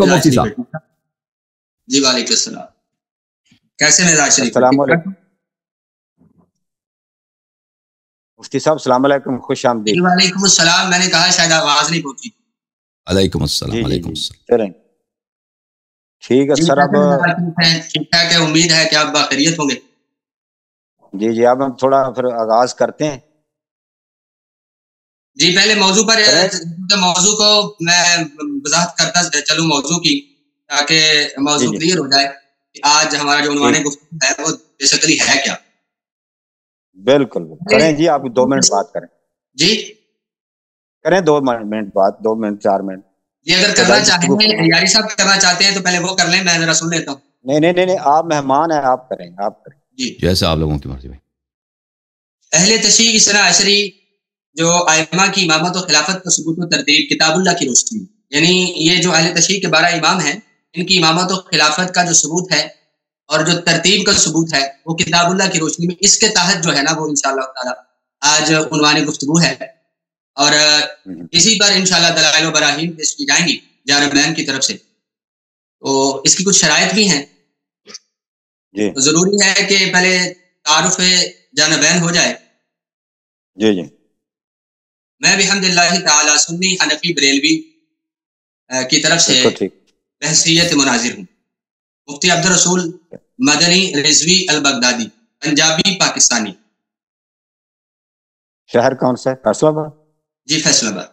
علیکم مفتی صاحب. جی وعلیکم السلام. کیسے مزاج شریف؟ السلام علیکم مفتی صاحب. السلام علیکم، خوش آمدید. وعلیکم السلام. میں نے کہا شاید آواز نہیں پہنچی. علیکم السلام. علیکم السلام. چلیں ٹھیک ہے سر. اب ٹھیک ٹھاک ہے، امید ہے کہ آپ باخیریت ہوں گے. جی اب ہم تھوڑا پھر آغاز کرتے ہیں. جی پہلے موضوع پر موضوع کو میں وضاحت کرتا چلوں موضوع کی، تاکہ موضوع کلیئر ہو جائے کہ آج ہمارا جو عنوان گفتگو ہے وہ بیسیکلی ہے کیا. بالکل کریں جی. آپ 2 منٹ بات کریں. جی کریں 2 منٹ بات، 2 منٹ 4 منٹ. جی اگر کرنا چاہیں یاری صاحب کرنا چاہتے ہیں تو پہلے وہ کر لیں، میں ذرا سن لیتا ہوں. نہیں آپ مہمان ہیں، آپ کریں. جی جیسے آپ لوگوں کی مرضی بھائی. اہل تشیع اثنا عشری جو ائمہ کی امامت و خلافت کا ثبوت و ترتیب کتاب اللہ کی روشنی، یعنی یہ جو اہل تشیع کے 12 امام ہیں، ان کی امامت و خلافت کا جو ثبوت ہے اور جو ترتیب کا ثبوت ہے وہ کتاب اللہ کی روشنی میں اس کے تحت جو ہے نا وہ انشاءاللہ تعالی آج عنوان گفتگو ہے. اور اسی پر انشاءاللہ دلائل و براہین پیش کی جائیں گی جانبین کی طرف سے. تو اس کی کچھ شرائط بھی ہیں. تو ضروری ہے کہ پہلے تعارف جانبین ہو جائے. جی میں بحمد اللہ تعالی سنی حنفی بریلوی کی طرف سے بحثیت مناظر ہوں. مفتی عبدالرسول مدنی رضوی البغدادی، پنجابی پاکستانی. شہر کون سا ہے؟ فیصل آباد. جی فیصل آباد.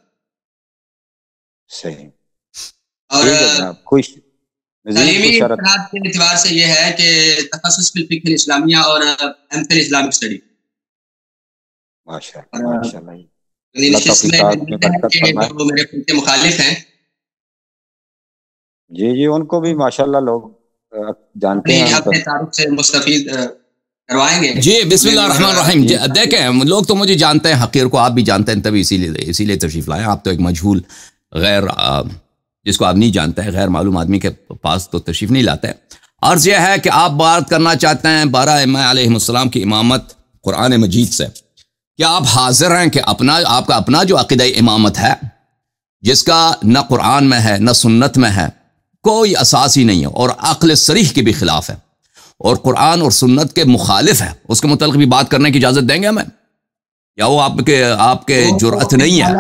صحیح. اور خوش تعلیمی اطلاعات کے اعتبار سے یہ ہے کہ تخصص فی الفقہ الاسلامیہ اور ایم فل اسلامک اسٹڈی. ماشاءاللہ. میرے خود مخالف ہیں. جی ان کو بھی ماشاءاللہ لوگ جانتے ہیں. اپنے تعارف سے مستفید کروائیں گے. جی بسم اللہ الرحمن الرحیم. دیکھیں لوگ تو مجھے جانتے ہیں، حقیر کو آپ بھی جانتے ہیں، تبھی اسی لیے تشریف لائیں. آپ تو ایک مجہول غیر جس کو آپ نہیں جانتے ہیں، غیر معلوم آدمی کے پاس تو تشریف نہیں لاتے. عرض یہ ہے کہ آپ بات کرنا چاہتے ہیں 12 ائمہ علیہ السلام کی امامت قرآن مجید سے. کیا آپ حاضر ہیں کہ آپ کا اپنا جو عقیدہ امامت ہے، جس کا نہ قرآن میں ہے نہ سنت میں ہے، کوئی اساس ہی نہیں ہے اور عقل صریح کے بھی خلاف ہے اور قرآن اور سنت کے مخالف ہے، اس کے متعلق بھی بات کرنے کی اجازت دیں گے ہمیں؟ یا وہ آپ کے جرأت نہیں ہے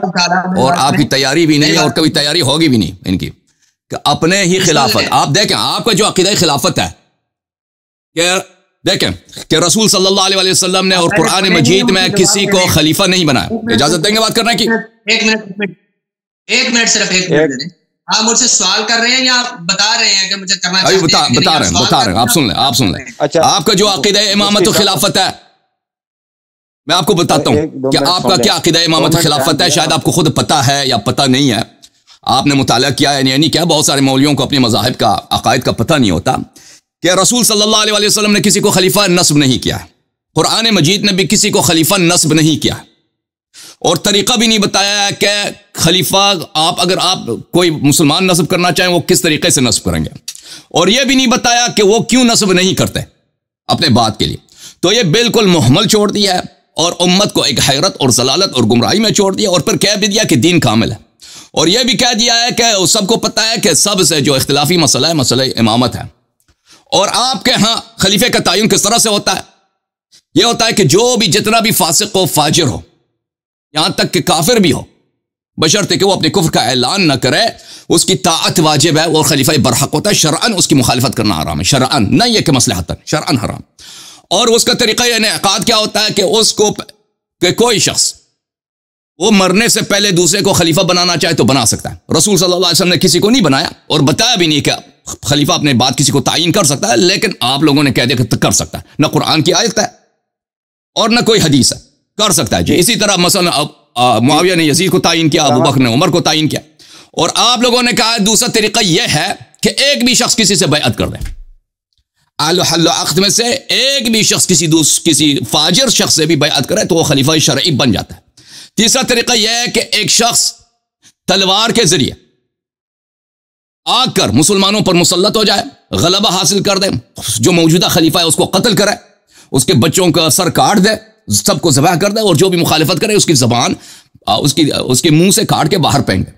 اور آپ کی تیاری بھی نہیں ہے اور کبھی تیاری ہوگی بھی نہیں ان کی کہ اپنے ہی خلافت. آپ دیکھیں آپ کا جو عقیدہ خلافت ہے کہ دیکھیں کہ رسول صلی اللہ علیہ وسلم نے اور قرآن مجید میں کسی کو خلیفہ نہیں بنایا. اجازت دیں گے بات کرنے کی؟ ایک منٹ صرف ایک منٹ. آپ مجھ سے سوال کر رہے ہیں یا بتا رہے ہیں کہ مجھے کرنا چاہتے ہیں؟ بتا رہے ہیں. آپ سن لیں. آپ کا جو عقیدہ امامت و خلافت ہے، میں آپ کو بتاتا ہوں کہ آپ کا کیا عقیدہ امامت و خلافت ہے. شاید آپ کو خود پتہ ہے یا پتہ نہیں ہے، آپ نے مطالعہ کیا ہے یا نہیں کیا. بہت سارے مولویوں کو اپنے مذاہب کا عقائد کا پتہ نہیں ہوتا کہ رسول صلی اللہ علیہ وسلم نے کسی کو خلیفہ نصب نہیں کیا، قرآن مجید نے بھی کسی کو خلیفہ نصب نہیں کیا، اور طریقہ بھی نہیں بتایا کہ خلیفہ اگر آپ کوئی مسلمان نصب کرنا چاہیں وہ کس طریقے سے نصب کریں گے، اور یہ بھی نہیں بتایا کہ وہ کیوں نصب نہیں کرتے اپنے بات کے لیے. تو یہ بالکل محمل چھوڑ دیا ہے اور امت کو ایک حیرت اور ضلالت اور گمراہی میں چھوڑ دیا، اور پھر کہہ بھی دیا کہ دین کامل ہے، اور یہ بھی کہہ دیا ہے کہ سب کو پتہ ہے کہ سب سے جو اختلافی مسئلہ ہے مسئلہ امامت ہے. اور آپ کے ہاں خلیفے کا تعین کس طرح سے ہوتا ہے؟ یہ ہوتا ہے کہ جو بھی جتنا بھی فاسق ہو، فاجر ہو، یہاں تک کہ کافر بھی ہو، بشرطے کہ وہ اپنے کفر کا اعلان نہ کرے، اس کی طاعت واجب ہے، وہ خلیفہ برحق ہوتا ہے. شرعاً اس کی مخالفت کرنا حرام ہے، شرعاً، نہ یہ کہ مصلحتاً، شرعاً حرام. اور اس کا طریقہ انعقاد کیا ہوتا ہے کہ اس کو کہ کوئی شخص وہ مرنے سے پہلے دوسرے کو خلیفہ بنانا چاہے تو بنا سکتا ہے. رسول صلی اللہ علیہ وسلم نے کسی کو نہیں بنایا اور بتایا بھی نہیں کہ خلیفہ اپنے بعد کسی کو تعین کر سکتا ہے، لیکن آپ لوگوں نے کہہ دیا کہ کر سکتا ہے. نہ قرآن کی آیت ہے اور نہ کوئی حدیث ہے، کر سکتا ہے. جی اسی طرح مثلا معاویہ نے یزید کو تعین کیا، ابو بکر نے عمر کو تعین کیا. اور آپ لوگوں نے کہا دوسرا طریقہ یہ ہے کہ ایک بھی شخص کسی سے بیعت کر دے، حل و عقد میں سے ایک بھی شخص کسی فاجر شخص سے بھی بیعت کرے تو وہ خلیفہ شرعی بن جاتا ہے. تیسرا طریقہ یہ ہے کہ ایک شخص تلوار کے ذریعے آ کر مسلمانوں پر مسلط ہو جائے، غلبہ حاصل کر دے، جو موجودہ خلیفہ ہے اس کو قتل کرے، اس کے بچوں کا سر کاٹ دے، سب کو ذبح کر دے، اور جو بھی مخالفت کرے اس کی زبان اس کے منہ سے کاٹ کے باہر پھینک دے.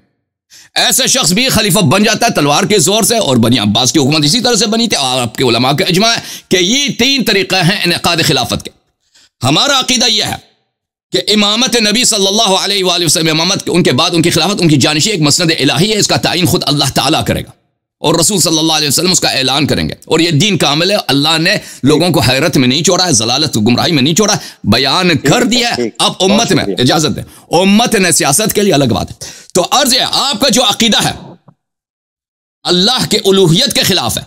ایسے شخص بھی خلیفہ بن جاتا ہے تلوار کے زور سے، اور بنی عباس کی حکومت اسی طرح سے بنی تھی، اور آپ کے علماء کا اجماع ہے کہ یہ 3 طریقے ہیں انعقاد خلافت کے۔ ہمارا عقیدہ یہ ہے کہ امامت نبی صلی اللہ علیہ وآلہ وسلم، امامت ان کے بعد ان کی خلافت، ان کی جانشی ایک مسند الہی ہے، اس کا تعین خود اللہ تعالیٰ کرے گا، اور رسول صلی اللہ علیہ وسلم اس کا اعلان کریں گے، اور یہ دین کامل ہے۔ اللہ نے لوگوں کو حیرت میں نہیں چھوڑا ہے، ضلالت گمراہی میں نہیں چھوڑا، بیان کر دیا ہے۔ اب امت میں اجازت دیں، امت نے سیاست کے لیے الگ بات ہے۔ تو عرض ہے آپ کا جو عقیدہ ہے اللہ کے الوہیت کے خلاف ہے،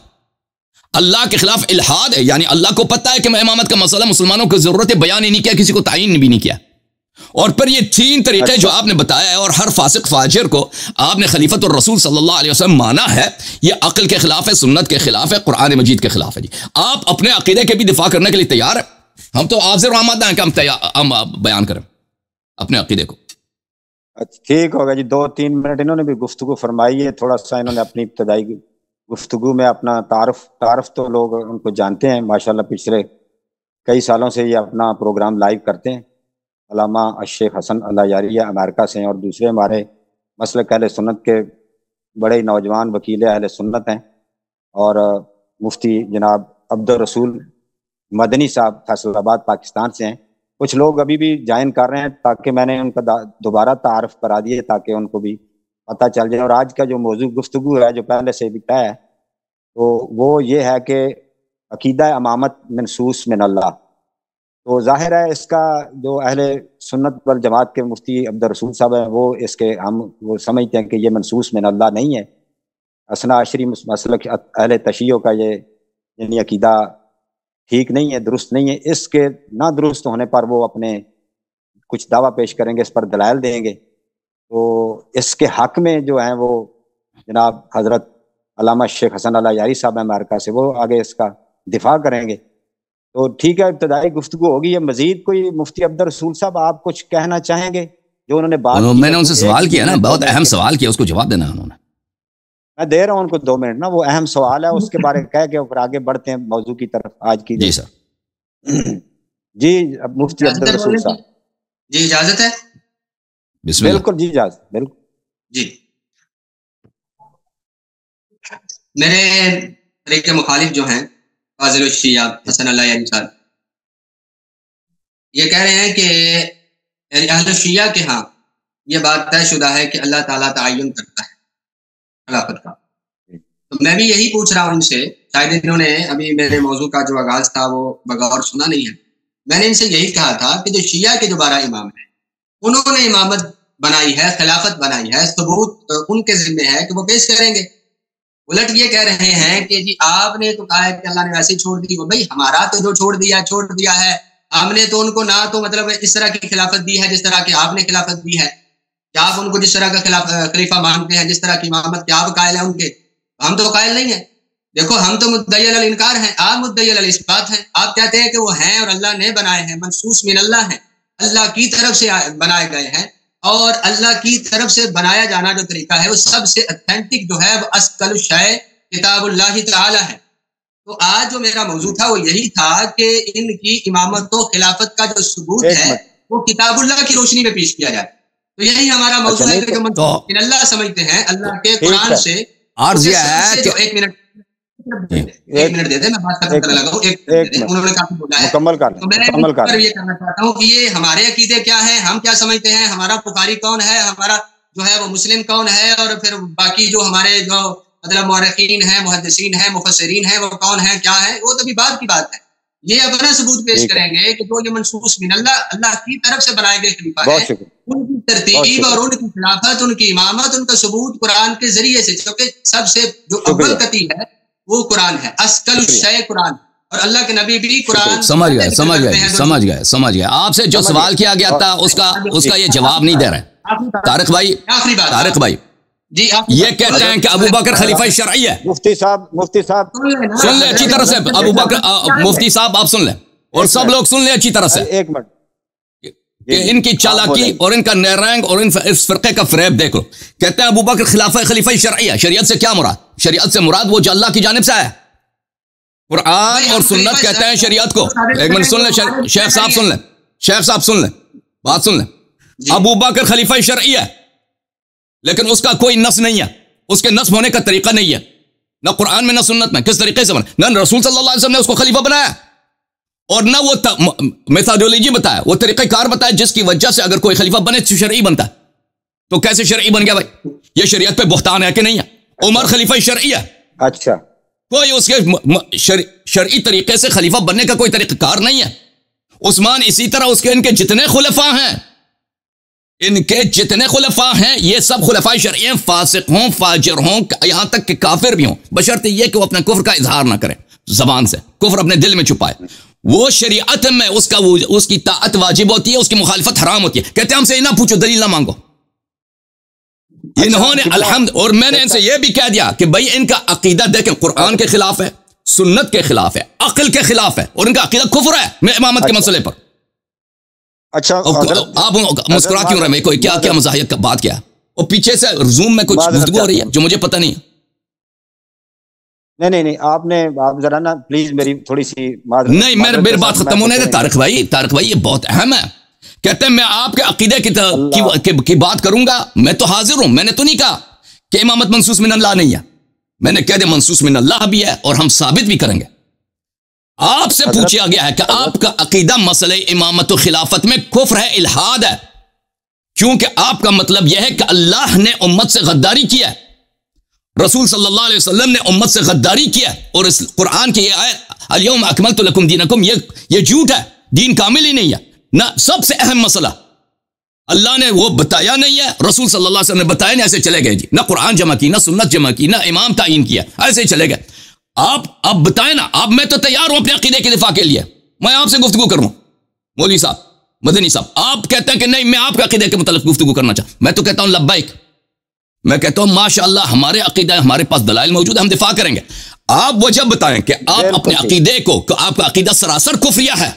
اللہ کے خلاف الحاد ہے، یعنی اللہ کو پتہ ہے کہ میں امامت کا مسئلہ مسلمانوں کو ضرورت ہے، بیان ہی نہیں کیا، کسی کو تعین بھی نہیں کیا، اور پھر یہ 3 طریقے جو آپ نے بتایا ہے، اور ہر فاسق فاجر کو آپ نے خلیفت الرسول صلی اللہ علیہ وسلم مانا ہے، یہ عقل کے خلاف ہے، سنت کے خلاف ہے، قرآن مجید کے خلاف ہے۔ جی آپ اپنے عقیدے کے بھی دفاع کرنے کے لیے تیار ہیں؟ ہم تو حاضر و آمادہ ہیں کہ ہم بیان کریں اپنے عقیدے کو۔ ٹھیک ہوگا جی، 2-3 منٹ انہوں نے بھی گفتگو فرمائی ہے، تھوڑا سا انہوں نے اپنی ابتدائی گفتگو میں اپنا تعارف تو لوگ ان کو جانتے ہیں، ماشاءاللہ پچھلے کئی سالوں سے یہ اپنا پروگرام لائیو کرتے ہیں۔ علامہ الشیخ حسن اللہ یاری امریکہ سے ہیں، اور دوسرے ہمارے مسلک اہل سنت کے بڑے نوجوان وکیل اہل سنت ہیں، اور مفتی جناب عبد الرسول مدنی صاحب فیصل آباد پاکستان سے ہیں۔ کچھ لوگ ابھی بھی جوائن کر رہے ہیں، تاکہ میں نے ان کا دوبارہ تعارف کرا دیے تاکہ ان کو بھی پتہ چل جائے۔ اور آج کا جو موضوع گفتگو ہے جو پہلے سے بھی طے ہے، تو وہ یہ ہے کہ عقیدہ امامت منصوص من اللہ۔ تو ظاہر ہے اس کا جو اہل سنت والجماعت کے مفتی عبد الرسول صاحب ہیں، وہ اس کے وہ سمجھتے ہیں کہ یہ منصوص من اللہ نہیں ہے، اثنا عشری مسلک اہل تشیع کا یہ یعنی عقیدہ ٹھیک نہیں ہے، درست نہیں ہے۔ اس کے نہ درست ہونے پر وہ اپنے کچھ دعویٰ پیش کریں گے، اس پر دلائل دیں گے، تو اس کے حق میں جو ہیں وہ جناب حضرت علامہ شیخ حسن اللہ یاری صاحب امریکہ سے، وہ آگے اس کا دفاع کریں گے۔ تو ٹھیک ہے، ابتدائی گفتگو ہوگی۔ مزید کوئی مفتی عبد الرسول صاحب آپ کچھ کہنا چاہیں گے جو انہوں نے بات کی؟ میں نے ان سے سوال کیا نا، بہت اہم سوال کیا، اس کو جواب دینا انہوں نے۔ میں دے رہا ہوں ان کو 2 منٹ نا، وہ اہم سوال ہے، اس کے بارے کہہ کے اوپر آگے بڑھتے ہیں موضوع کی طرف آج کی۔ جی سر، جی مفتی عبد الرسول صاحب جی اجازت ہے؟ بسم اللہ۔ بالکل جی اجازت، بالکل جی۔ میرے طریقے مخالف جو ہیں فاضل الشیعہ حسن اللہ یاری صاحب، یہ کہہ رہے ہیں کہ اہل شیعہ کے ہاں یہ بات طے شدہ ہے کہ اللہ تعالیٰ تعین کرتا ہے خلافت کا۔ تو میں بھی یہی پوچھ رہا ہوں ان سے، شاید انہوں نے ابھی میرے موضوع کا جو آغاز تھا وہ بغور سنا نہیں ہے۔ میں نے ان سے یہی کہا تھا کہ جو شیعہ کے جو 12 امام ہیں، انہوں نے امامت بنائی ہے، خلافت بنائی ہے، ثبوت ان کے ذمہ ہے کہ وہ پیش کریں گے۔ الٹ یہ کہہ رہے ہیں کہ جی آپ نے تو کہا ہے کہ اللہ نے ویسے چھوڑ دی، وہ بھائی ہمارا تو جو چھوڑ دیا ہے، ہم نے تو ان کو نہ تو مطلب اس طرح کی خلافت دی ہے جس طرح کی آپ نے خلافت دی ہے، کہ آپ ان کو جس طرح کا خلیفہ مانتے ہیں، جس طرح کی امامت کے آپ قائل ہیں ان کے، ہم تو قائل نہیں ہیں۔ دیکھو ہم تو مدعی الانکار ہیں، آپ مدعی الاثبات ہیں۔ آپ کہتے ہیں کہ وہ ہیں اور اللہ نے بنائے ہیں، منصوص من اللہ ہیں، اللہ کی طرف سے بنائے گئے ہیں، اور اللہ کی طرف سے بنایا جانا جو طریقہ ہے وہ سب سے اتھینٹک جو ہے وہ اسقل الشیء کتاب اللہ تعالی ہے۔ تو آج جو میرا موضوع تھا وہ یہی تھا کہ ان کی امامت و خلافت کا جو ثبوت ہے وہ کتاب اللہ کی روشنی میں پیش کیا جائے۔ تو یہی ہمارا موضوع ہے کہ جو اللہ سمجھتے ہیں اللہ کے قرآن سے۔ عرض یہ ہے کہ ایک منٹ دے دیں، میں بات ختم کرنے لگا ہوں۔ انہوں نے کافی بولا ہے، مکمل کر تو میں یہ کہنا چاہتا ہوں کہ یہ ہمارے عقیدے کیا ہیں، ہم کیا سمجھتے ہیں، ہمارا بخاری کون ہے، ہمارا جو ہے وہ مسلم کون ہے، اور پھر باقی جو ہمارے جو مطلب مورخین ہیں، محدثین ہیں، مفسرین ہیں، وہ کون ہیں، کیا ہے، وہ تو بھی بات کی بات ہے۔ یہ اپنا ثبوت پیش کریں گے کہ جو یہ منصوص من اللہ کی طرف سے بنائے گئے خلیفہ ہیں، ان کی ترتیب اور ان کی خلافت، ان کی امامت، ان کا ثبوت قرآن کے ذریعے سے، کیونکہ سب سے جو اول قطعی ہے وہ قرآن ہے، اسقل الشیء قرآن، اور اللہ کے نبی بھی قرآن۔ سمجھ گئے آپ سے جو سوال کیا گیا تھا اس کا یہ جواب نہیں دے رہے طارق بھائی۔ جی یہ کہتے ہیں کہ ابو بکر خلیفہ شرعی ہے۔ مفتی صاحب سن لیں اچھی طرح سے، ابو بکر مفتی صاحب آپ سن لیں، اور سب لوگ سن لیں اچھی طرح سے، ایک منٹ، کہ ان کی چالاکی اور ان کا نیرنگ اور اس فرقے کا فریب دیکھ لو۔ کہتے ہیں ابو بکر خلیفہ شرعی ہے۔ شریعت سے کیا مراد؟ شریعت سے مراد وہ جو اللہ کی جانب سے ہے، قرآن اور سنت کہتے ہیں شریعت کو۔ ایک منٹ سن لیں شیخ صاحب سن لیں بات سن لیں۔ ابو بکر خلیفہ شرعی ہے، لیکن اس کا کوئی نص نہیں ہے، اس کے نصب ہونے کا طریقہ نہیں ہے، نہ قرآن میں نہ سنت میں، کس طریقے سے بنا، نہ رسول صلی اللہ علیہ وسلم نے اس کو خلیفہ بنایا اور نہ وہ میتھڈولوجی بتایا، وہ طریقہ کار بتایا جس کی وجہ سے اگر کوئی خلیفہ بنے تو شرعی بنتا ہے۔ تو کیسے شرعی بن گیا بھائی؟ یہ شریعت پہ بہتان ہے کہ نہیں ہے؟ عمر خلیفہ شرعی ہے، اچھا کوئی اس کے شرعی طریقے سے خلیفہ بننے کا کوئی طریقہ کار نہیں ہے۔ عثمان اسی طرح، اس کے ان کے جتنے خلفاء ہیں، ان کے جتنے خلفاء ہیں یہ سب خلفاء شرعی ہیں، فاسق ہوں، فاجر ہوں، یہاں تک کہ کافر بھی ہوں، بشرط یہ کہ وہ اپنے کفر کا اظہار نہ کریں زبان سے، کفر اپنے دل میں چھپائے۔ وہ شریعت میں اس کی طاعت واجب ہوتی ہے، اس کی مخالفت حرام ہوتی ہے۔ کہتے ہیں ہم سے نہ پوچھو، دلیل نہ مانگو۔ انہوں نے الحمد، اور میں نے ان سے یہ بھی کہہ دیا کہ بھائی ان کا عقیدہ دیکھیں قرآن کے خلاف ہے، سنت کے خلاف ہے، عقل کے خلاف ہے، اور ان کا عقیدہ کفر ہے میں امامت کے مسئلے پر۔ اچھا آپ مسکرا کیوں رہے؟ کوئی کیا مزاحیت کا بات کیا؟ اور پیچھے سے زوم میں کچھ گفتگو ہو رہی ہے جو مجھے پتہ نہیں ہے۔ نہیں آپ ذرا نا پلیز میری تھوڑی سی نہیں، میری بات ختم ہونے دے طارق بھائی یہ بہت اہم ہے۔ کہتے ہیں میں آپ کے عقیدے کی بات کروں گا، میں تو حاضر ہوں، میں نے تو نہیں کہا کہ امامت منصوص من اللہ نہیں ہے، میں نے کہہ دیا منصوص من اللہ بھی ہے اور ہم ثابت بھی کریں گے۔ آپ سے پوچھا گیا ہے کہ آپ کا عقیدہ مسئلہ امامت و خلافت میں کفر ہے، الحاد ہے، کیونکہ آپ کا مطلب یہ ہے کہ اللہ نے امت سے غداری کیا ہے، رسول صلی اللہ علیہ وسلم نے امت سے غداری کیا ہے، اور اس قرآن کی یہ آیت الیوم اکملت لکم دینکم یہ جھوٹ ہے، دین کامل ہی نہیں ہے۔ نہ سب سے اہم مسئلہ اللہ نے وہ بتایا نہیں ہے، رسول صلی اللہ علیہ وسلم نے بتایا نہیں، ایسے چلے گئے جی، نہ قرآن جمع کی، نہ سنت جمع کی، نہ امام تعین کیا، ایسے ہی چلے گئے۔ آپ بتائیں نا، میں تو تیار ہوں اپنے عقیدے کے دفاع کے لیے، میں آپ سے گفتگو کروں، مولوی صاحب، مدنی صاحب۔ آپ کہتے ہیں کہ نہیں میں آپ کے عقیدے کے متعلق گفتگو کرنا چاہتا ہوں، میں تو کہتا ہوں لبیک، میں کہتا ہوں ماشاءاللہ ہمارے عقیدہ ہمارے پاس دلائل موجود ہے، ہم دفاع کریں گے۔ آپ وجہ بتائیں کہ آپ اپنے عقیدے کو، کہ آپ کا عقیدہ سراسر کفریہ ہے،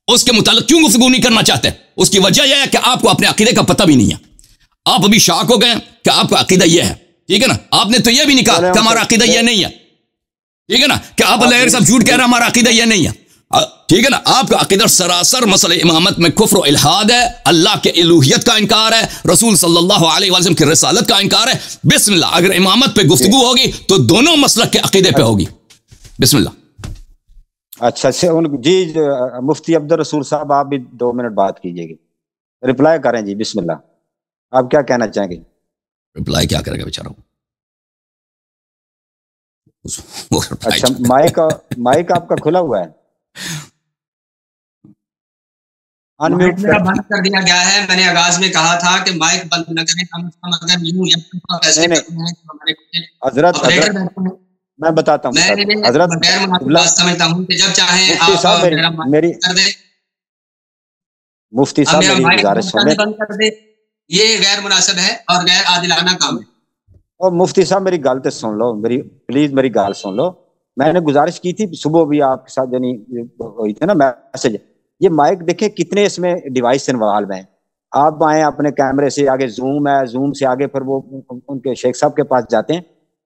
اس کے متعلق کیوں گفتگو نہیں کرنا چاہتے؟ اس کی وجہ یہ ہے کہ آپ کو اپنے عقیدے کا پتہ بھی نہیں ہے، آپ ابھی شاک ہو گئے کہ آپ کا عقیدہ یہ ہے، ٹھیک ہے نا؟ آپ نے تو یہ بھی نہیں کہا کہ ہمارا عقیدہ یہ نہیں ہے، ٹھیک ہے نا؟ کہ آپ اللہ صاحب جھوٹ کہہ رہے ہیں ہمارا عقیدہ یہ نہیں ہے، ٹھیک ہے نا؟ آپ کا عقیدہ سراسر مسئلہ امامت میں کفر و الحاد ہے، اللہ کے الوہیت کا انکار ہے، رسول صلی اللہ علیہ وسلم کی رسالت کا انکار ہے۔ بسم اللہ، اگر امامت پہ گفتگو ہوگی تو دونوں مسلک کے عقیدے پہ ہوگی۔ بسم اللہ۔ اچھا جی، مفتی عبد الرسول صاحب آپ بھی 2 منٹ بات کیجئے گی، رپلائی کریں جی، بسم اللہ، آپ کیا کہنا چاہیں گے؟ رپلائی کیا کرے گا بیچارہ؟ اچھا مائک آپ کا کھلا ہوا ہے؟ مائک میرا بند کر دیا گیا ہے، میں نے آغاز میں کہا تھا کہ مائک بند نہ کریں، کم از کم اگر حضرت میں بتاتا ہوں حضرت، سمجھتا ہوں کہ جب چاہیں مفتی صاحب میری گزارش سنیں، یہ غیر مناسب ہے اور غیر عادلانہ کام ہے۔ اور مفتی صاحب میری گل تے سن لو، پلیز میری گل سن لو۔ میں نے گزارش کی تھی صبح بھی آپ کے ساتھ، یعنی ہوئی تھی نا میسج، یہ مائک دیکھیں کتنے اس میں ڈیوائس انوالو ہیں، آپ آئیں اپنے کیمرے سے آگے، زوم ہے، زوم سے آگے پھر وہ ان کے شیخ صاحب کے پاس جاتے ہیں،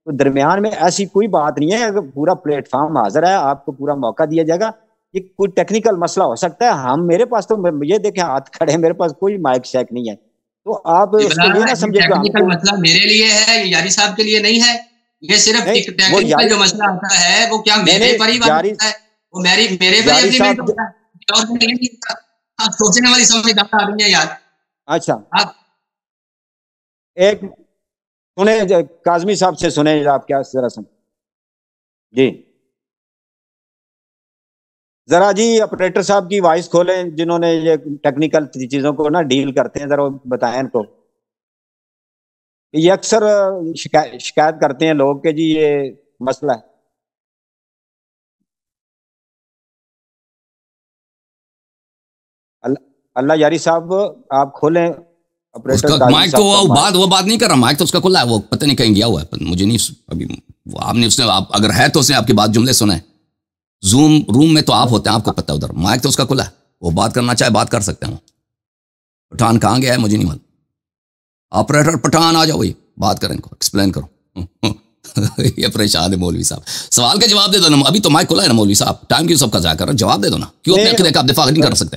تو درمیان میں ایسی کوئی بات نہیں ہے، اگر پورا پلیٹ فارم حاضر ہے، آپ کو پورا موقع دیا جائے گا۔ یہ کوئی ٹیکنیکل مسئلہ ہو سکتا ہے، میرے پاس تو یہ دیکھیں ہاتھ کھڑے ہیں، میرے پاس کوئی مائک شیک نہیں ہے، تو آپ اس کو یہ نہ سمجھے کہ ٹیکنیکل مسئلہ میرے لیے ہے، یہ یاری صاحب کے لیے نہیں ہے، یہ صرف ایک ٹیکنیکل جو مسئلہ آتا ہے وہ کیا میرے پر ہی ہوتا ہے، وہ میرے پر امپلیمنٹ ہوتا ہے، اور آپ سوچنے والی سمجھدار آدمی ہے یار۔ اچھا ایک سنیں، کاظمی صاحب سے سنیں آپ، کیا ذرا سن جی، ذرا جی اپریٹر صاحب کی وائس کھولیں، جنہوں نے یہ ٹیکنیکل چیزوں کو نا ڈیل کرتے ہیں، ذرا بتائیں ان کو۔ یہ اکثر شکایت کرتے ہیں لوگ کہ جی یہ مسئلہ ہے۔ اللہ یاری صاحب آپ کھولیں مائک، تو وہ بات نہیں کر رہا، مائک تو اس کا کھلا ہے، وہ پتہ نہیں کہیں گیا ہوا ہے، مجھے نہیں ابھی، آپ نے اس نے اگر ہے تو اس نے آپ کی بات جملے سنے، زوم روم میں تو آپ ہوتے ہیں، آپ کو پتہ ہے، ادھر مائک تو اس کا کھلا ہے، وہ بات کرنا چاہے بات کر سکتے ہیں۔ پٹھان کہاں گیا ہے مجھے نہیں معلوم، آپریٹر پٹھان آ جاؤ، وہی بات کریں، کو ایکسپلین کرو۔ یہ پریشان ہے مولوی صاحب، سوال کا جواب دے دو نا، ابھی تو مائک کھلا ہے نا مولوی صاحب، ٹائم کیوں سب کا ضائع کر رہا ہے، جواب دے دو نا، کیوں اپنے عقیدے کا آپ دفاع نہیں کر سکتے؟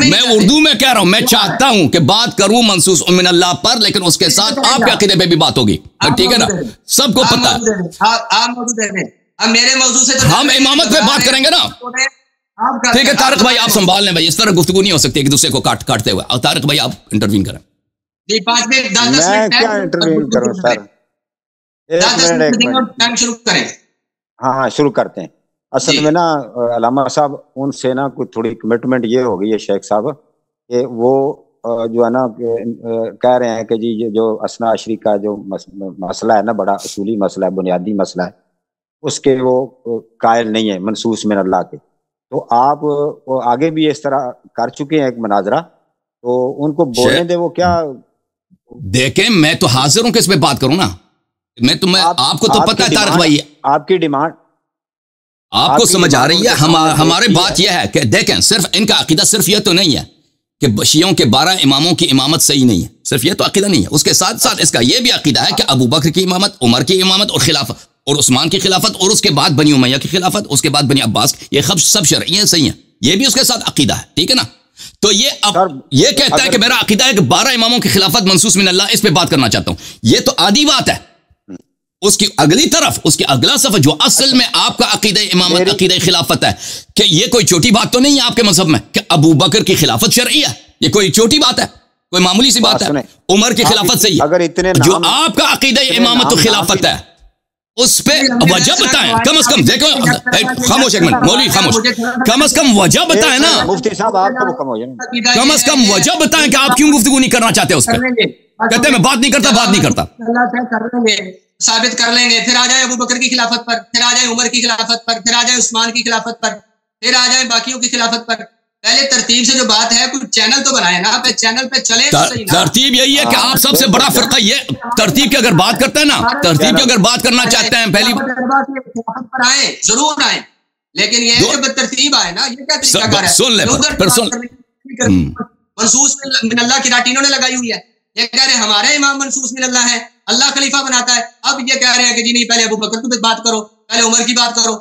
میں اردو میں کہہ رہا ہوں، میں چاہتا ہوں کہ بات کروں منصوص من اللہ پر، لیکن اس کے ساتھ آپ کے عقیدے پہ بھی بات ہوگی، ٹھیک ہے نا؟ سب کو پتہ ہے میرے موضوع سے ہم امامت پہ بات کریں گے نا، ٹھیک ہے؟ طارق بھائی آپ سنبھال لیں بھائی، اس طرح گفتگو نہیں ہو سکتی ایک دوسرے کو کاٹتے ہوئے. اور طارق بھائی آپ انٹروین کریں. میں کیا انٹروین کروں سر؟ ہاں شروع کرتے ہیں. اصل میں نا علامہ صاحب ان سے نا کوئی تھوڑی کمٹمنٹ یہ ہو گئی ہے شیخ صاحب کہ وہ جو ہے نا کہہ رہے ہیں کہ جی جو اثنا عشری کا جو مسئلہ ہے نا، بڑا اصولی مسئلہ ہے، بنیادی مسئلہ ہے، اس کے وہ قائل نہیں ہے منصوص من اللہ کے. تو آپ آگے بھی اس طرح کر چکے ہیں ایک مناظرہ، تو ان کو بولنے دے. وہ کیا دیکھیں، میں تو حاضر ہوں کہ اس پہ بات کروں نا. آپ کو تو پتہ ہے طارق بھائی، آپ کی ڈیمانڈ آپ کو سمجھ آ رہی ہے. ہمارے بات یہ ہے کہ دیکھیں، صرف ان کا عقیدہ صرف یہ تو نہیں ہے کہ شیعوں کے 12 اماموں کی امامت صحیح نہیں ہے، صرف یہ تو عقیدہ نہیں ہے. اس کے ساتھ ساتھ اس کا یہ بھی عقیدہ ہے کہ ابو بکر کی امامت، عمر کی امامت اور خلافت اور عثمان کی خلافت اور اس کے بعد بنی امیہ کی خلافت، اس کے بعد بنی عباس، یہ سب شرعی ہیں، صحیح ہیں. یہ بھی اس کے ساتھ عقیدہ ہے، ٹھیک ہے نا؟ تو یہ کہتا ہے کہ میرا عقیدہ ہے کہ 12 اماموں کی خلافت منصوص من اللہ، اس پہ بات کرنا چاہتا ہوں. یہ تو عادی بات ہے. اس کی اگلی طرف، اس کی اگلا صفحہ جو اصل میں آپ کا عقیدہ امامت، عقیدہ خلافت ہے، کہ یہ کوئی چھوٹی بات تو نہیں ہے آپ کے مذہب میں کہ ابو بکر کی خلافت شرعی ہے. یہ کوئی چھوٹی بات ہے؟ کوئی معمولی سی بات ہے؟ عمر کی خلافت صحیح ہے. جو آپ کا عقیدہ امامت و خلافت ہے، اس پہ وجہ بتائیں کم از کم. دیکھو خاموش ایک منٹ مولوی، خاموش. کم از کم وجہ بتائیں نا، مفتی صاحب آپ کو کم ہو جائیں، کم از کم وجہ بتائیں کہ آپ کیوں گفتگو نہیں کرنا چاہتے اس پہ. کہتے ہیں میں بات نہیں کرتا. ثابت کر لیں گے، پھر آ جائے ابو بکر کی خلافت پر، پھر آ جائے عمر کی خلافت پر، پھر آ جائے عثمان کی خلافت پر، پھر آ جائے باقیوں کی خلافت پر. پہلے ترتیب سے جو بات ہے، کوئی چینل تو بنائے نا، پہ چینل پہ چلے. ترتیب یہی ہے کہ آپ سب سے بڑا فرقہ یہ ترتیب کی اگر بات کرتے ہیں نا، ترتیب کی اگر بات کرنا چاہتے ہیں، پہلی خلافت پر آئیں، ضرور آئیں، لیکن یہ کہ ترتیب آئے نا. یہ کیا طریقہ کار ہے؟ سن لیں منصوص من اللہ کی راٹینوں نے لگائی ہوئی ہے. یہ کہہ رہے ہیں ہمارے امام منصوص من اللہ ہے، اللہ خلیفہ بناتا ہے. اب یہ کہہ رہے ہیں کہ جی نہیں، پہلے ابو بکر کی بات کرو، پہلے عمر کی بات کرو.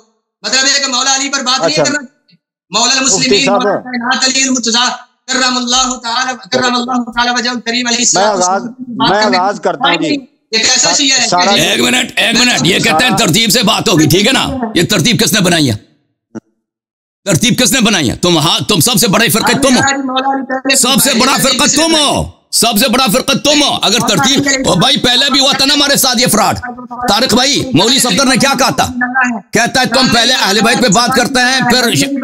مطلب ہے کہ مولا علی پر بات نہیں کرنا. مولا المسلمین علی المرتضیٰ کرم اللہ تعالی وجہ الکریم علیہ السلام. میں آغاز کرتا ہوں جی. یہ کیسا شیعہ ہے؟ ایک منٹ. یہ کہتے ہیں ترتیب سے بات ہوگی، ٹھیک ہے نا؟ یہ ترتیب کس نے بنائی ہے؟ ترتیب کس نے بنائی ہے؟ تم سب سے بڑے فرقہ تم ہو، سب سے بڑا فرقہ تم ہو، سب سے بڑا فرقہ تم ہو. اگر ترتیب بھائی پہلے بھی ہوا تھا نا ہمارے ساتھ یہ فراڈ. طارق بھائی، مولوی صفدر نے کیا کہا تھا؟ کہتا ہے تم پہلے اہل بیت پہ بات کرتے ہیں، پھر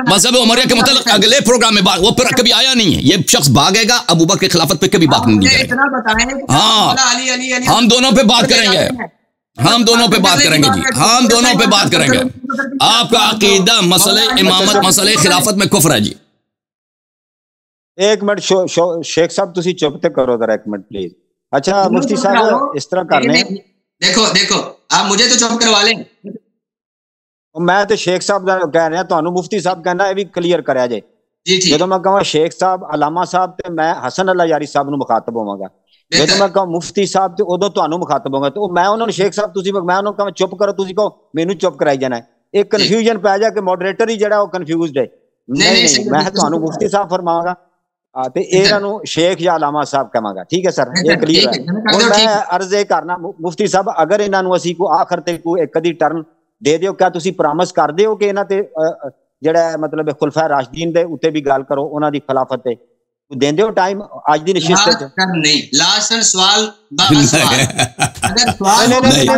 مذہب عمریہ کے متعلق اگلے پروگرام میں بات. وہ پھر کبھی آیا نہیں ہے. یہ شخص بھاگے گا، ابو بکر کی خلافت پہ کبھی بات نہیں کرے گا. ہاں، ہم دونوں پہ بات کریں گے، ہم دونوں پہ بات کریں گے جی، ہم دونوں پہ بات کریں گے. آپ کا عقیدہ مسئلہ امامت، مسئلہ خلافت میں کفر ہے جی. ایک منٹ شیخ صاحب تسی چپ تے کرو ذرا ایک منٹ پلیز. اچھا مفتی صاحب اس طرح کرنے دیکھو آپ مجھے تو چپ کروا لیں. میں تو شیخ صاحب کہہ رہے ہیں، تانوں مفتی صاحب کہنا ہے بھی کلیئر کریا جائے. جدوں میں کہوں شیخ صاحب، علامہ صاحب تے میں حسن اللہ یاری صاحب نو مخاطب ہوواں گا. جدوں میں کہوں مفتی صاحب تے ادوں تانوں مخاطب ہوواں گا. تو میں انہوں نے شیخ صاحب تسی میں انہوں کہوں چپ کرو، تسی کہو مینوں چپ کرائی جانا ہے. ایک کنفیوژن پہ جا کہ ماڈریٹر ہی جڑا وہ کنفیوزڈ ہے. نہیں، میں تانوں مفتی صاحب فرماواں گا تے انہاں نو شیخ یا علامہ صاحب کہاں گا. ٹھیک ہے سر، یہ کلیئر ہے. اور میں عرض یہ کرنا مفتی صاحب، اگر انہاں نو اسی کو آخر تے کوئی ایک کدی ٹرن دے دیو، کیا تسی پرامس کر دیو کہ انہاں تے جڑا مطلب خلفاء راشدین دے اوتے بھی گل کرو، انہاں دی خلافت تے دین دیو ٹائم آج دی نشست تے؟ نہیں، لاسٹ سوال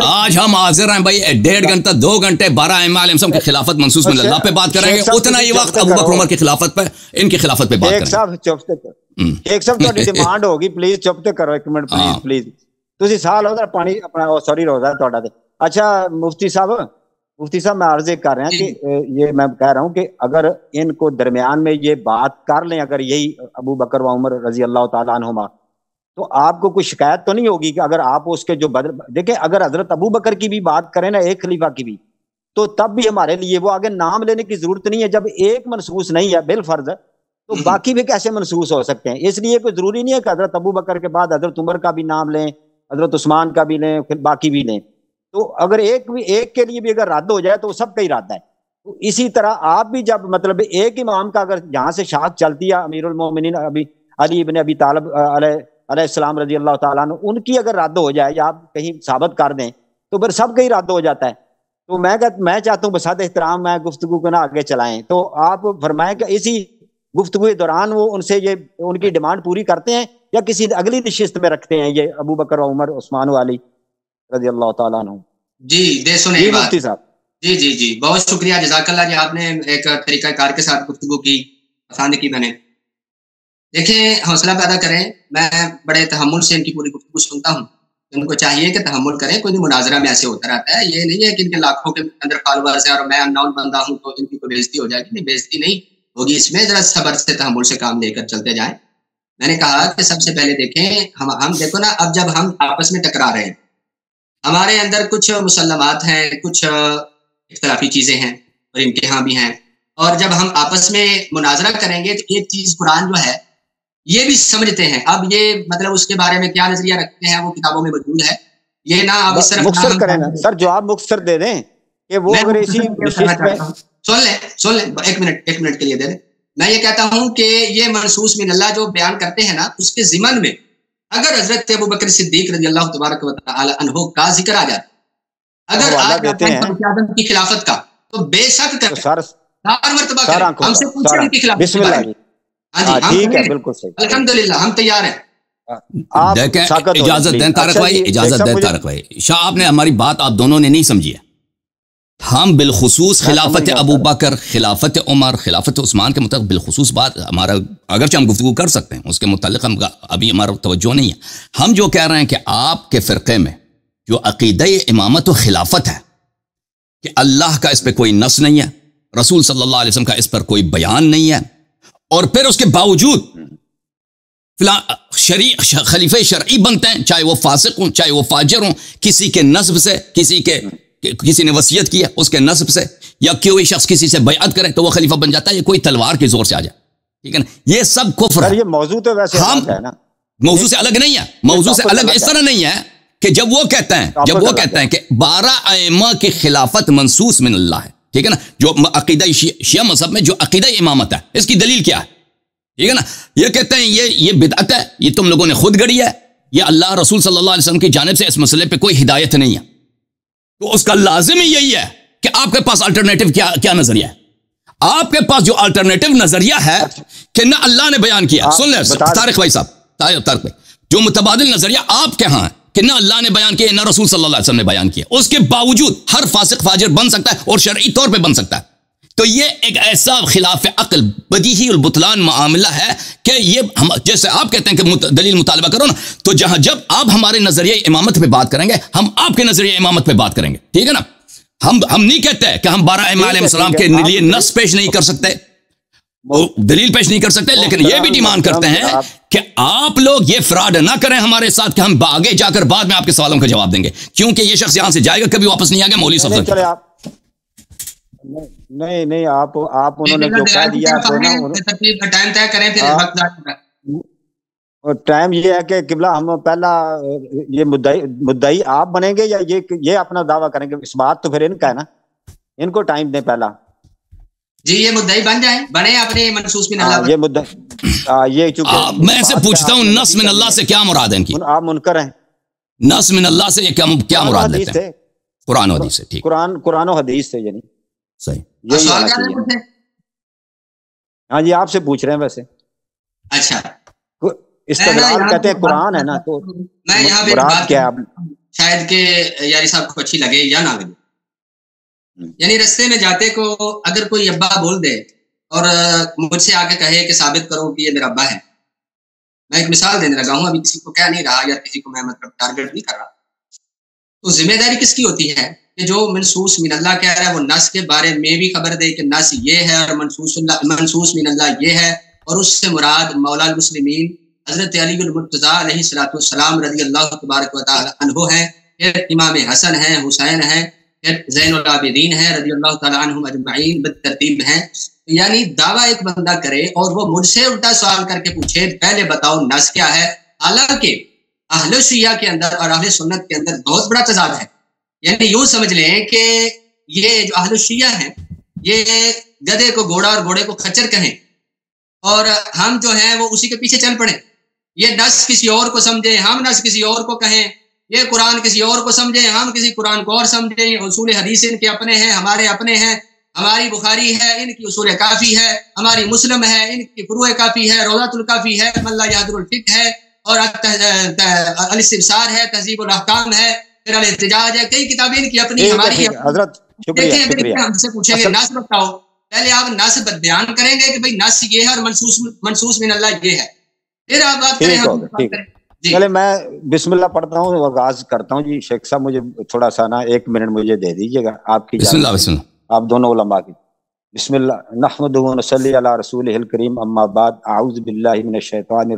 آج ہم حاضر ہیں بھائی 1.5 گھنٹہ 2 گھنٹے 12 امام کی خلافت منصوص من اللہ پہ بات کریں گے. اتنا ہی وقت ابو بکر عمر کی خلافت پہ، ان کی خلافت پہ بات کریں گے. ایک صاحب چپ تے کرو، ایک صاحب تہاڈی ڈیمانڈ ہوگی، پلیز چپ تے کرو ایک منٹ پلیز. تسی سال ہو پانی اپنا سوری روزہ ہے تہاڈا تے. اچھا مفتی صاحب میں عرض کر رہا ہوں کہ یہ میں کہہ رہا ہوں کہ اگر ان کو درمیان میں یہ بات کر لیں، اگر یہی ابو بکر و عمر رضی اللہ تعالیٰ عنہما، تو آپ کو کوئی شکایت تو نہیں ہوگی کہ اگر آپ اس کے جو دیکھیں اگر حضرت ابو بکر کی بھی بات کریں نا، ایک خلیفہ کی بھی، تو تب بھی ہمارے لیے وہ آگے نام لینے کی ضرورت نہیں ہے. جب ایک منسوس نہیں ہے بالفرض، تو باقی بھی کیسے منسوس ہو سکتے ہیں؟ اس لیے کوئی ضروری نہیں ہے کہ حضرت ابو بکر کے بعد حضرت عمر کا بھی نام لیں، حضرت عثمان کا بھی لیں، پھر باقی بھی لیں. تو اگر ایک کے لیے بھی اگر رد ہو جائے تو وہ سب کا ہی رد ہے. اسی طرح آپ بھی جب مطلب ایک امام کا اگر یہاں سے شاخ چلتی ہے امیر المومنین ابی علی ابن ابی طالب علیہ السلام رضی اللہ تعالیٰ عنہ، ان کی اگر رد ہو جائے یا آپ کہیں ثابت کر دیں تو پھر سب کا ہی رد ہو جاتا ہے. تو میں چاہتا ہوں بسات احترام میں گفتگو کو نہ آگے چلائیں. تو آپ فرمائیں کہ اسی گفتگو کے دوران وہ ان سے یہ ان کی ڈیمانڈ پوری کرتے ہیں یا کسی اگلی نشست میں رکھتے ہیں یہ ابو بکر و عمر عثمان و علی رضی اللہ تعالیٰ عنہ؟ جی دے سنیں مفتی صاحب. جی بہت شکریہ، جزاک اللہ جی، آپ نے ایک طریقہ کار کے ساتھ گفتگو کی، پسند کی میں نے. دیکھیں حوصلہ پیدا کریں، میں بڑے تحمل سے ان کی پوری گفتگو سنتا ہوں. ان کو چاہیے کہ تحمل کریں، کوئی مناظرہ میں ایسے ہوتا رہتا ہے. یہ نہیں ہے کہ ان کے لاکھوں کے اندر فالوورز ہیں اور میں ان نون بندہ ہوں تو ان کی کوئی بےزتی ہو جائے گی. نہیں، بےزتی نہیں ہوگی، اس میں ذرا صبر سے تحمل سے کام لے کر چلتے جائیں. میں نے کہا کہ سب سے پہلے دیکھیں ہم دیکھو نا، اب جب ہم آپس میں ٹکرا رہے ہیں، ہمارے اندر کچھ مسلمات ہیں، کچھ اختلافی چیزیں ہیں اور امتحان بھی ہیں، اور جب ہم آپس میں مناظرہ کریں گے تو ایک چیز قرآن جو ہے یہ بھی سمجھتے ہیں. اب یہ مطلب اس کے بارے میں کیا نظریہ رکھتے ہیں وہ کتابوں میں موجود ہے. یہ نہ اب اس طرف مختصر کریں نا سر، جواب مختصر دے دیں کہ وہ اگر اسی نشست میں سن لیں ایک منٹ کے لیے دے دیں. میں یہ کہتا ہوں کہ یہ منصوص من اللہ جو بیان کرتے ہیں نا، اس کے ضمن میں اگر حضرت ابو بکر صدیق رضی اللہ تبارک و تعالی عنہ کا ذکر آ جاتا، اگر آدم کی خلافت کا، تو بے شک مرتبہ ہم سے پوچھیں ان کی خلافت. بسم اللہ جی. ہاں ٹھیک ہے، بالکل صحیح، الحمدللہ ہم تیار ہیں. دیکھیں اجازت دیں طارق بھائی، اجازت دیں طارق بھائی. شاہ آپ نے ہماری بات آپ دونوں نے نہیں سمجھی ہے. ہم بالخصوص خلافت ابو بکر، خلافت عمر، خلافت عثمان کے متعلق بالخصوص بات ہمارا، اگرچہ ہم گفتگو کر سکتے ہیں اس کے متعلق، ہم ابھی ہمارا توجہ نہیں ہے. ہم جو کہہ رہے ہیں کہ آپ کے فرقے میں جو عقیدہ امامت و خلافت ہے کہ اللہ کا اس پہ کوئی نص نہیں ہے، رسول صلی اللہ علیہ وسلم کا اس پر کوئی بیان نہیں ہے، اور پھر اس کے باوجود فلاں خلیفہ شرعی بنتے ہیں، چاہے وہ فاسق ہوں چاہے وہ فاجر ہوں، کسی کے نسب سے، کسی نے وصیت کی ہے اس کے نسب سے، یا کوئی شخص کسی سے بیعت کرے تو وہ خلیفہ بن جاتا ہے. یہ کوئی تلوار کے زور سے آ جائے، ٹھیک ہے نا. یہ سب کفر ہے. یہ موضوع تو ویسے ہے نا، موضوع سے الگ نہیں ہے، موضوع سے الگ اس طرح نہیں ہے کہ جب وہ کہتے ہیں کہ 12 ائمہ کی خلافت منصوص من اللہ ہے، ٹھیک ہے نا، جو عقیدہ شیعہ مذہب میں جو عقیدہ امامت ہے، اس کی دلیل کیا ہے، ٹھیک ہے نا. یہ کہتے ہیں یہ بدعت ہے، یہ تم لوگوں نے خود گڑی ہے، یہ اللہ رسول صلی اللہ علیہ وسلم کی جانب سے اس مسئلے پہ کوئی ہدایت نہیں ہے. تو اس کا لازم ہی یہی ہے کہ آپ کے پاس الٹرنیٹو کیا نظریہ ہے. آپ کے پاس جو الٹرنیٹو نظریہ ہے کہ نہ اللہ نے بیان کیا، سن لیں طارق بھائی صاحب، طارق بھائی، جو متبادل نظریہ آپ کے ہاں ہے کہ نہ اللہ نے بیان کیا نہ رسول صلی اللہ علیہ وسلم نے بیان کیا، اس کے باوجود ہر فاسق فاجر بن سکتا ہے اور شرعی طور پہ بن سکتا ہے. تو یہ ایک ایسا خلاف عقل بدیہی البطلان معاملہ ہے کہ یہ جیسے آپ کہتے ہیں کہ دلیل مطالبہ کرو نا، تو جب آپ ہمارے نظریہ امامت پہ بات کریں گے، ہم آپ کے نظریہ امامت پہ بات کریں گے، ٹھیک ہے نا. ہم نہیں کہتے کہ ہم 12 ائمہ علیہ السلام کے لیے نص پیش نہیں کر سکتے، دلیل پیش نہیں کر سکتے، لیکن یہ بھی ڈیمانڈ کرتے ہیں کہ آپ لوگ یہ فراڈ نہ کریں ہمارے ساتھ کہ ہم آگے جا کر بعد میں آپ کے سوالوں کا جواب دیں گے، کیونکہ یہ شخص یہاں سے جائے گا کبھی واپس نہیں آئے گا. مولوی صاحب نہیں آپ انہوں نے جو کہہ دیا ٹائم طے کریں، پھر ٹائم یہ ہے کہ قبلہ ہم پہلا یہ مدعی آپ بنیں گے یا یہ اپنا دعویٰ کریں گے؟ اس بات تو پھر ان کا ہے نا، ان کو ٹائم دیں پہلا. جی یہ مدعی بن جائیں، بنے اپنے منصوص من اللہ. یہ مدعی یہ چونکہ میں سے پوچھتا ہوں نص من اللہ سے کیا مراد ہے ان کی؟ آپ منکر ہیں. نص من اللہ سے کیا مراد لیتے ہیں؟ قرآن و حدیث سے. ٹھیک، قرآن و حدیث سے، یعنی صحیح. سوال کیا ہے؟ ہاں جی آپ سے پوچھ رہے ہیں. ویسے اچھا استدلال کہتے ہیں قرآن ہے نا، تو میں یہاں پہ بات کیا شاید کہ یاری صاحب کو اچھی لگے یا نہ لگے. یعنی رستے میں جاتے کو اگر کوئی ابا بول دے اور مجھ سے آ کے کہے کہ ثابت کرو کہ یہ میرا ابا ہے، میں ایک مثال دینے لگا ہوں، ابھی کسی کو کہہ نہیں رہا یا کسی کو میں مطلب ٹارگٹ نہیں کر رہا، تو ذمہ داری کس کی ہوتی ہے کہ جو منصوص من اللہ کہہ رہا ہے وہ نص کے بارے میں بھی خبر دے کہ نص یہ ہے اور منصوص من اللہ یہ ہے، اور اس سے مراد مولا المسلمین حضرت علی المرتضیٰ علیہ الصلوۃ والسلام رضی اللہ تبارک و تعالی عنہ ہے، پھر امام حسن ہیں، حسین ہیں، پھر زین العابدین ہیں رضی اللہ تعالی عنہم اجمعین بالترتیب ہیں. یعنی دعویٰ ایک بندہ کرے اور وہ مجھ سے الٹا سوال کر کے پوچھے پہلے بتاؤ نص کیا ہے، حالانکہ اہل شیعہ کے اندر اور اہل سنت کے اندر بہت بڑا تضاد ہے. یعنی یوں سمجھ لیں کہ یہ جو اہل شیعہ ہیں یہ گدھے کو گھوڑا اور گھوڑے کو کھچر کہیں اور ہم جو ہیں وہ اسی کے پیچھے چل پڑیں. یہ نص کسی اور کو سمجھیں، ہم نص کسی اور کو کہیں. یہ قرآن کسی اور کو سمجھیں، ہم کسی قرآن کو اور سمجھیں. اصول حدیث ان کے اپنے ہیں، ہمارے اپنے ہیں. ہماری بخاری ہے، ان کی اصول کافی ہے. ہماری مسلم ہے، ان کی فروع کافی ہے. روضۃ الکافی ہے، من لا یحضر الفقہ ہے. اور الاستبصار ہے، تہذیب الاحکام ہے، پھر الاحتجاج ہے. کئی کتابیں ان کی اپنی، ہماری حضرت شکریہ دیکھیں ہم سے پوچھیں گے نص بتاؤ، پہلے آپ نص بیان کریں گے کہ بھئی نص یہ ہے اور منصوص من اللہ یہ ہے، پھر آپ بات کریں. ہم بات کریں. چلے میں بسم اللہ پڑھتا ہوں، آغاز کرتا ہوں. جی شیخ صاحب مجھے تھوڑا سا نا 1 منٹ مجھے دے دیجیے گا آپ کی. بسم اللہ. بسم اللہ. آپ دونوں علماء کی. بسم اللہ نحمدہ و نصلی علی رسولہ الکریم، اما بعد، اعوذ باللہ من الشیطان